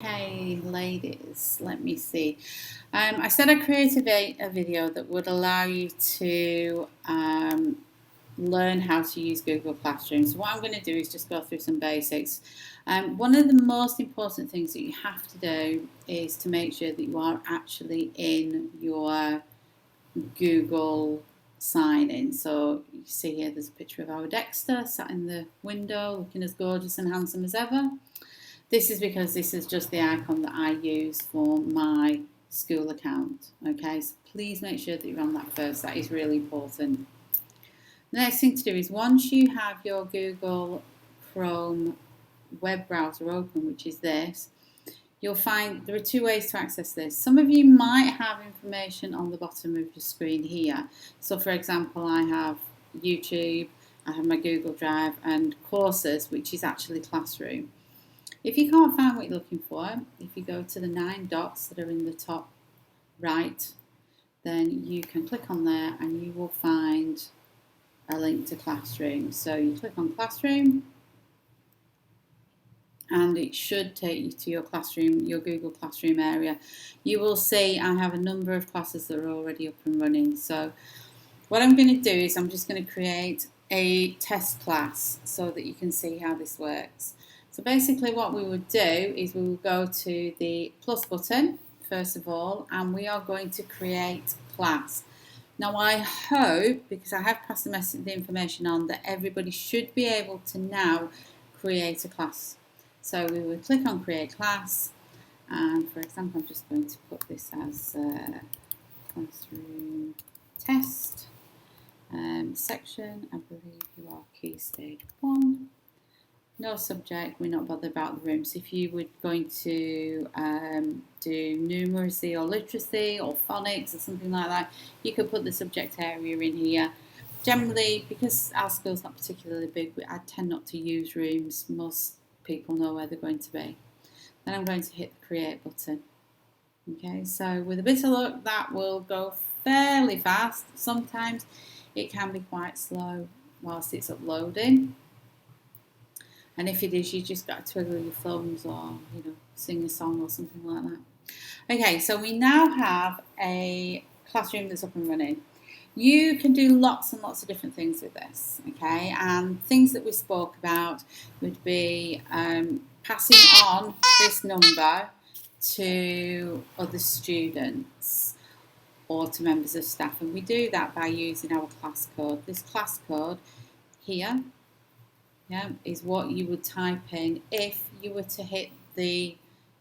Okay, ladies, let me see. I said I'd create a video that would allow you to learn how to use Google Classroom. So what I'm going to do is just go through some basics. One of the most important things that you have to do is to make sure that you are actually in your Google sign in. So you see here there's a picture of our Dexter sat in the window looking as gorgeous and handsome as ever. This is because this is just the icon that I use for my school account. Okay, so please make sure that you're on that first. That is really important. The next thing to do is once you have your Google Chrome web browser open, which is this, you'll find there are two ways to access this. Some of you might have information on the bottom of your screen here. So for example, I have YouTube, I have my Google Drive and courses, which is actually Classroom. If you can't find what you're looking for, if you go to the 9 dots that are in the top right, then you can click on there and you will find a link to Classroom. So you click on Classroom and it should take you to your Classroom, your Google Classroom area. You will see I have a number of classes that are already up and running. So what I'm going to do is I'm just going to create a test class so that you can see how this works. So basically what we would do is we will go to the plus button first of all, and we are going to create class. Now I hope, because I have passed the information on, that everybody should be able to now create a class. So we would click on create class, and for example I'm just going to put this as classroom test section. I believe you are key stage 1. No subject, we're not bothered about the room. So if you were going to do numeracy or literacy or phonics or something like that, you could put the subject area in here. Generally, because our school's not particularly big, I tend not to use rooms. Most people know where they're going to be. Then I'm going to hit the create button. Okay, so with a bit of luck, that will go fairly fast. Sometimes it can be quite slow whilst it's uploading. And if it is, you just got to twiddle your thumbs or, sing a song or something like that. Okay, so we now have a classroom that's up and running. You can do lots and lots of different things with this, okay? And things that we spoke about would be passing on this number to other students or to members of staff. And we do that by using our class code. This class code here, is what you would type in if you were to hit the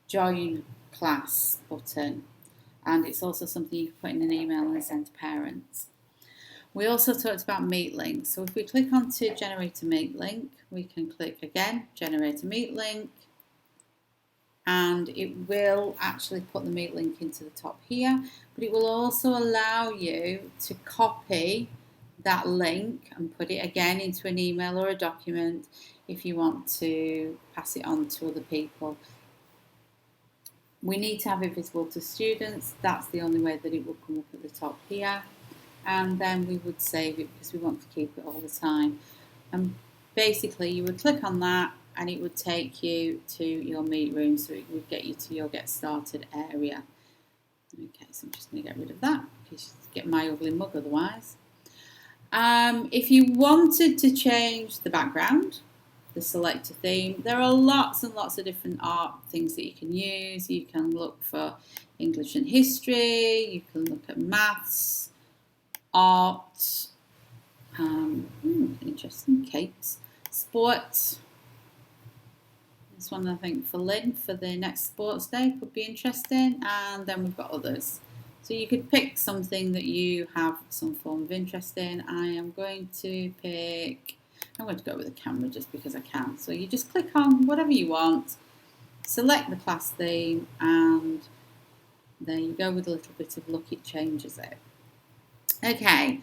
join class button, and it's also something you can put in an email and send to parents. We also talked about meet links, so if we click on to generate a meet link, we can click again generate a meet link, and it will actually put the meet link into the top here, but it will also allow you to copy that link and put it again into an email or a document if you want to pass it on to other people. We need to have it visible to students. That's the only way that it will come up at the top here, and then we would save it because we want to keep it all the time. And basically you would click on that and it would take you to your meet room, so it would get you to your get started area. Okay, so I'm just going to get rid of that because you get my ugly mug otherwise. If you wanted to change the background, the select a theme, there are lots and lots of different art things that you can use. You can look for English and history, you can look at maths, art, interesting, capes, sports. This one I think for Lynn for the next sports day could be interesting, and then we've got others. So you could pick something that you have some form of interest in. I am going to go with the camera just because I can. So you just click on whatever you want, select the class theme, and there you go. With a little bit of luck, it changes it. Okay,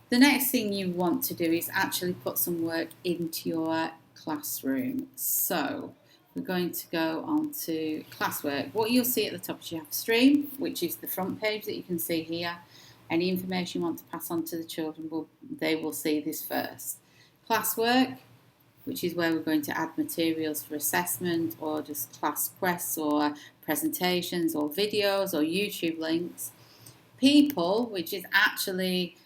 the next thing you want to do is actually put some work into your classroom. So we're going to go on to Classwork. What you'll see at the top is you have Stream, which is the front page that you can see here. Any information you want to pass on to the children, they will see this first. Classwork, which is where we're going to add materials for assessment or just class quests or presentations or videos or YouTube links. People, which is actually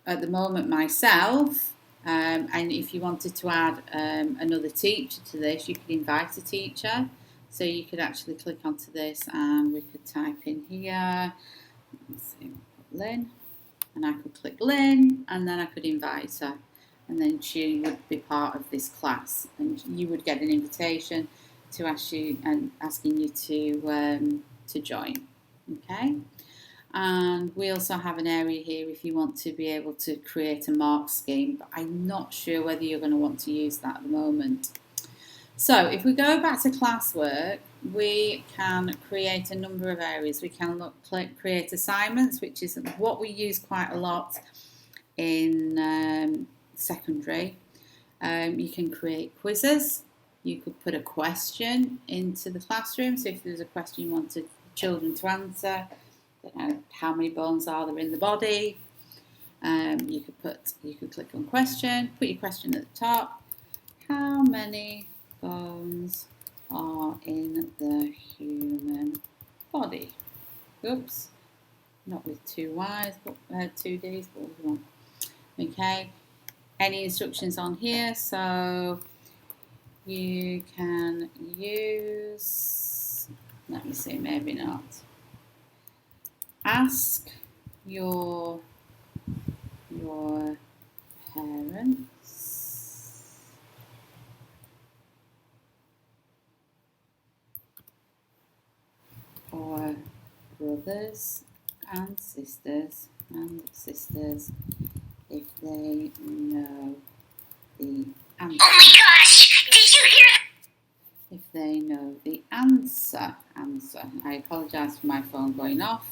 at the moment myself, and if you wanted to add another teacher to this, you could invite a teacher. So you could actually click onto this and we could type in here, let's see, Lynn, and I could click Lynn and then I could invite her. And then she would be part of this class, and you would get an invitation to asking you to join. Okay, and we also have an area here if you want to be able to create a mark scheme, but I'm not sure whether you're going to want to use that at the moment. So if we go back to Classwork, we can create a number of areas. We can create assignments, which is what we use quite a lot in secondary. You can create quizzes. You could put a question into the classroom. So if there's a question you wanted children to answer, I don't know, how many bones are there in the body? You could click on question, put your question at the top. How many bones are in the human body? Oops, not with two Y's, but two D's, but with one. Okay. Any instructions on here, so you can use, let me see, maybe not. Ask your parents or brothers and sisters if they know the answer. Oh my gosh! Did you hear that? If they know the answer. I apologise for my phone going off.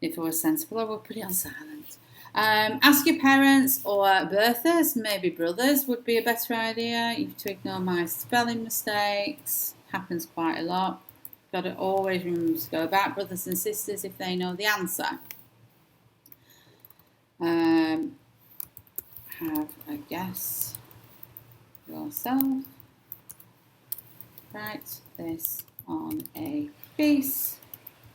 If it was sensible, I would put it on silent. Ask your parents or birthers, maybe brothers would be a better idea. You have to ignore my spelling mistakes. Happens quite a lot. Got to always remember to go back. Brothers and sisters if they know the answer. Have a guess yourself. Write this on a piece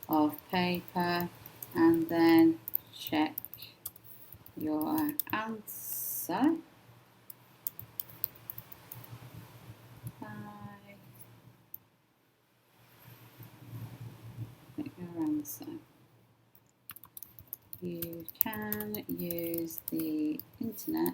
of paper and then check your answer You can use the internet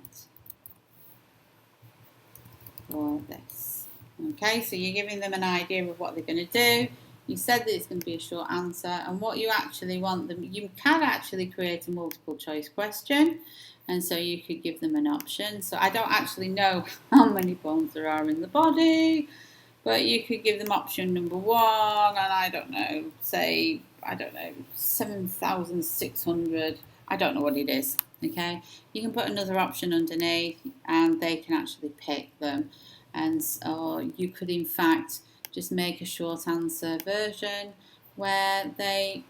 for this. Okay, so you're giving them an idea of what they're going to do. You said that it's going to be a short answer, and what you actually want them, you can actually create a multiple choice question, and so you could give them an option. So I don't actually know how many bones there are in the body, but you could give them option number 1, and I don't know, say, 7,600, I don't know what it is, okay? You can put another option underneath, and they can actually pick them. And so you could, in fact, just make a short answer version where they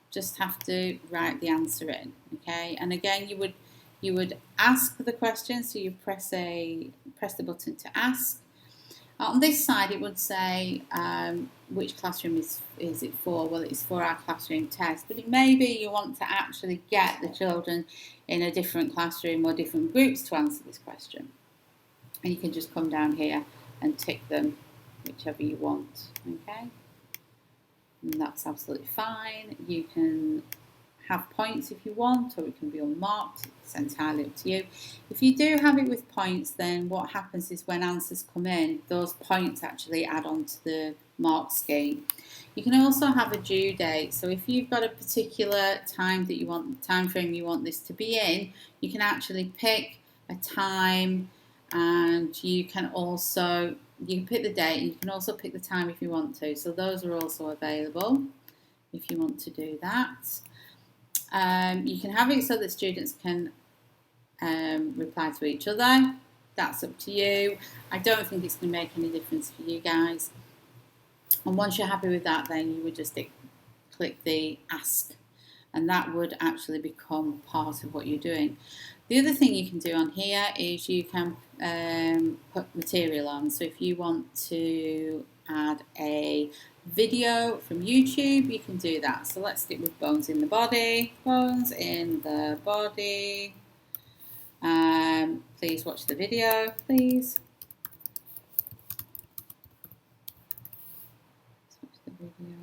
just have to write the answer in, okay? And again, you would ask the question, so you press the button to ask. On this side, it would say which classroom is it for? Well, it's for our classroom test, but it may be you want to actually get the children in a different classroom or different groups to answer this question. And you can just come down here and tick them whichever you want, okay? And that's absolutely fine. You can have points if you want, or it can be unmarked. It's entirely up to you. If you do have it with points, then what happens is when answers come in, those points actually add on to the mark scheme. You can also have a due date. So if you've got a particular time frame you want this to be in, you can actually pick a time, and you can pick the date, and you can also pick the time if you want to. So those are also available if you want to do that. You can have it so that students can reply to each other. That's up to you. I don't think it's going to make any difference for you guys. And once you're happy with that, then you would just click the ask and that would actually become part of what you're doing. The other thing you can do on here is you can put material on. So if you want to add a video from YouTube, you can do that. So let's stick with bones in the body. Bones in the body. Please watch the video, please. Let's watch the video.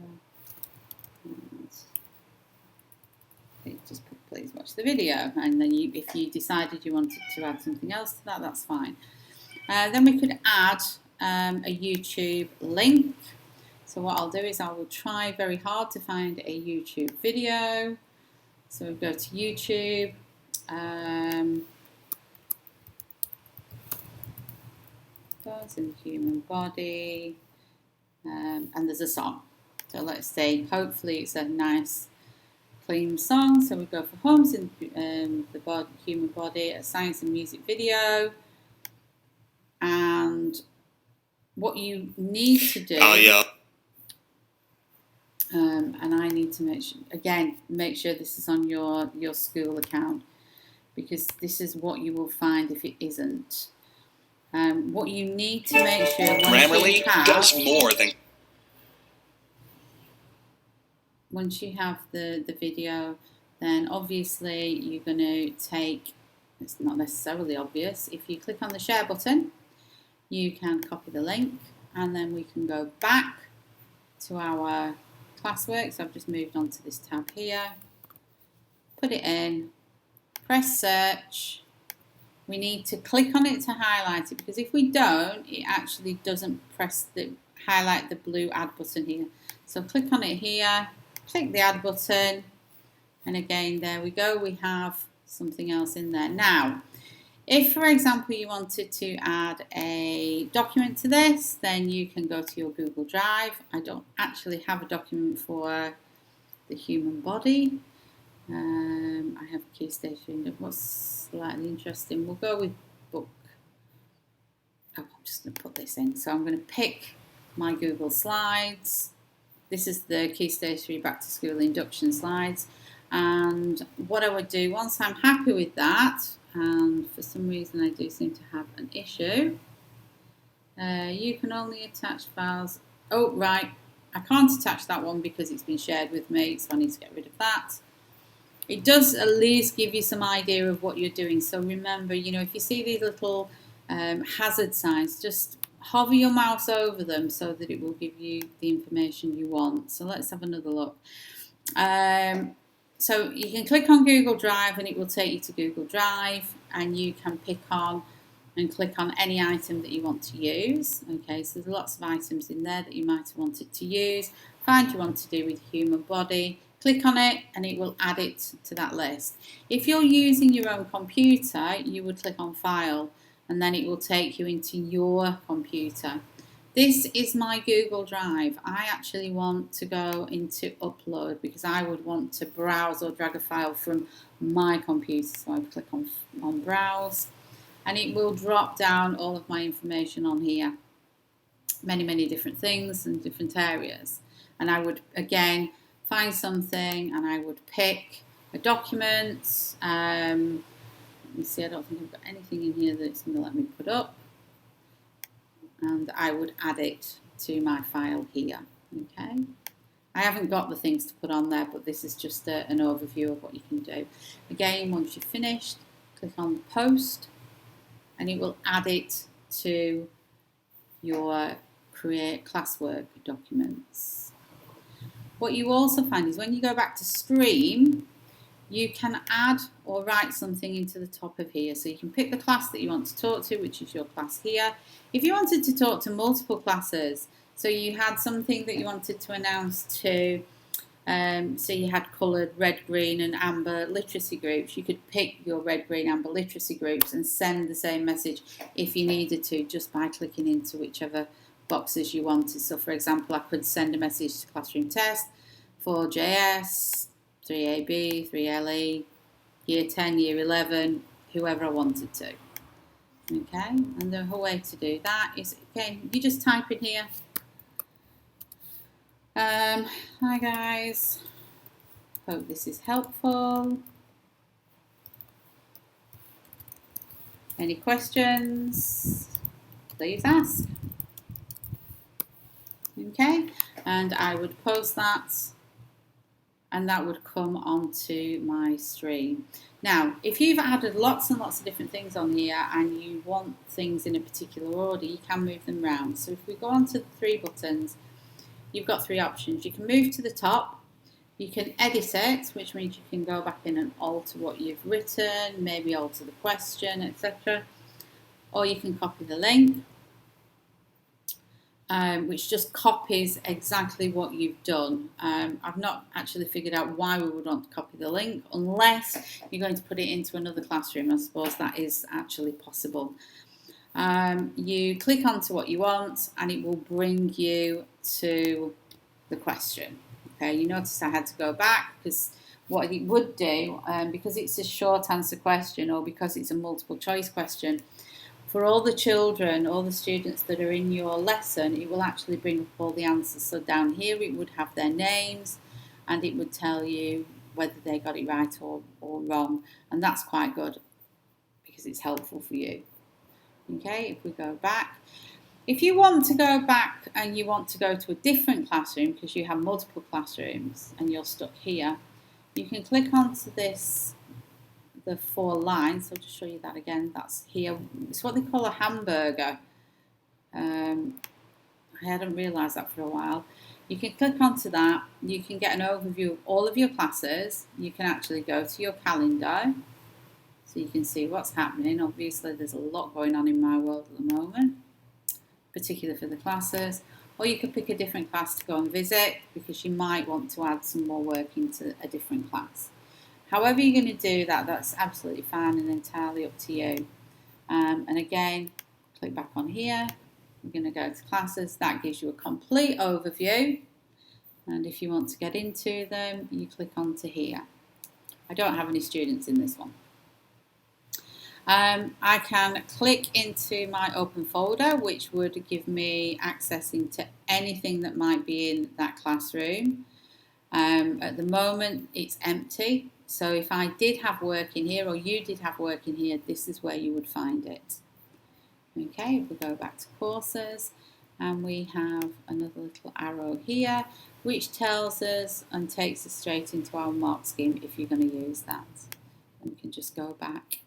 And just put, please watch the video, and then if you decided you wanted to add something else to that, that's fine. Then we could add a YouTube link. So what I'll do is I will try very hard to find a YouTube video. So we'll go to YouTube. Bones in the human body, and there's a song. So let's say hopefully it's a nice clean song. So we go for Homes in the Human Body, a science and music video. And what you need to do, and I need to make sure this is on your school account, because this is what you will find if it isn't. What you need to make sure Grammarly does more than. Once you have the video, then obviously you're going to take, it's not necessarily obvious, if you click on the share button, you can copy the link, and then we can go back to our Classwork. So I've just moved on to this tab here, put it in, press search. We need to click on it to highlight it, because if we don't, it actually doesn't highlight the blue add button here. So click on it here, click the add button, and again, there we go, we have something else in there. Now, if for example you wanted to add a document to this, then you can go to your Google Drive. I don't actually have a document for the human body. I have a key station. What's slightly interesting, we'll go with book. Oh, I'm just going to put this in. So I'm going to pick my Google Slides. This is the Key Stage 3 Back to School induction slides. And what I would do, once I'm happy with that, and for some reason I do seem to have an issue, you can only attach files. Oh, right. I can't attach that one because it's been shared with me, so I need to get rid of that. It does at least give you some idea of what you're doing. So remember, if you see these little hazard signs, just hover your mouse over them so that it will give you the information you want. So let's have another look. So you can click on Google Drive and it will take you to Google Drive, and you can pick on and click on any item that you want to use. Okay, so there's lots of items in there that you might have wanted to use. Find you want to do with human body. Click on it and it will add it to that list. If you're using your own computer, you would click on File, and then it will take you into your computer. This is my Google Drive. I actually want to go into Upload because I would want to browse or drag a file from my computer. So I click on Browse, and it will drop down all of my information on here. Many different things and different areas. And I would, again, find something, and I would pick a document. Let me see, I don't think I've got anything in here that's going to let me put up. And I would add it to my file here. Okay. I haven't got the things to put on there, but this is just an overview of what you can do. Again, once you've finished, click on Post, and it will add it to your Create Classwork documents. What you also find is when you go back to Stream, you can add or write something into the top of here. So you can pick the class that you want to talk to, which is your class here. If you wanted to talk to multiple classes, so you had something that you wanted to announce to, so you had coloured red, green and amber literacy groups, you could pick your red, green, amber literacy groups and send the same message if you needed to, just by clicking into whichever boxes you wanted. So for example, I could send a message to Classroom Test, 4JS, 3AB, 3LE, Year 10, Year 11, whoever I wanted to. Okay, and the whole way to do that is, again, you just type in here, hi guys, Hope this is helpful. Any questions? Please ask. Okay, and I would post that, and that would come onto my stream. Now, if you've added lots and lots of different things on here and you want things in a particular order, you can move them around. So if we go on to the three buttons, you've got three options. You can move to the top, you can edit it, which means you can go back in and alter what you've written, maybe alter the question, etc. Or you can copy the link, which just copies exactly what you've done. I've not actually figured out why we would want to copy the link, unless you're going to put it into another classroom. I suppose that is actually possible. You click onto what you want and it will bring you to the question. Okay, you notice I had to go back because what it would do, because it's a short answer question or because it's a multiple choice question, for all the children, all the students that are in your lesson, it will actually bring up all the answers. So down here it would have their names and it would tell you whether they got it right or wrong. And that's quite good because it's helpful for you. Okay, if we go back. If you want to go back and you want to go to a different classroom because you have multiple classrooms and you're stuck here, you can click onto this, the 4 lines. So I'll just show you that again. That's here. It's what they call a hamburger. I hadn't realised that for a while. You can click onto that. You can get an overview of all of your classes. You can actually go to your calendar so you can see what's happening. Obviously there's a lot going on in my world at the moment, particularly for the classes. Or you could pick a different class to go and visit because you might want to add some more work into a different class. However you're going to do that, that's absolutely fine and entirely up to you. And again, click back on here. We're going to go to classes. That gives you a complete overview. And if you want to get into them, you click onto here. I don't have any students in this one. I can click into my open folder, which would give me access into anything that might be in that classroom. At the moment, it's empty. So if I did have work in here or you did have work in here, this is where you would find it. Okay, if we go back to courses and we have another little arrow here which tells us and takes us straight into our mark scheme if you're going to use that. And we can just go back.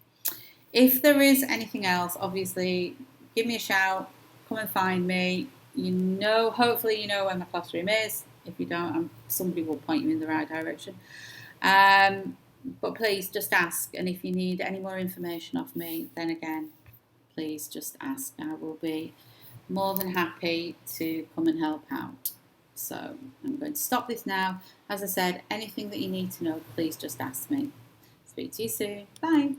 If there is anything else, obviously give me a shout, come and find me. You know, hopefully you know where my classroom is. If you don't, somebody will point you in the right direction. But please just ask, and if you need any more information off me, then again, please just ask. I will be more than happy to come and help out. So I'm going to stop this now. As I said, anything that you need to know, please just ask me. Speak to you soon. Bye.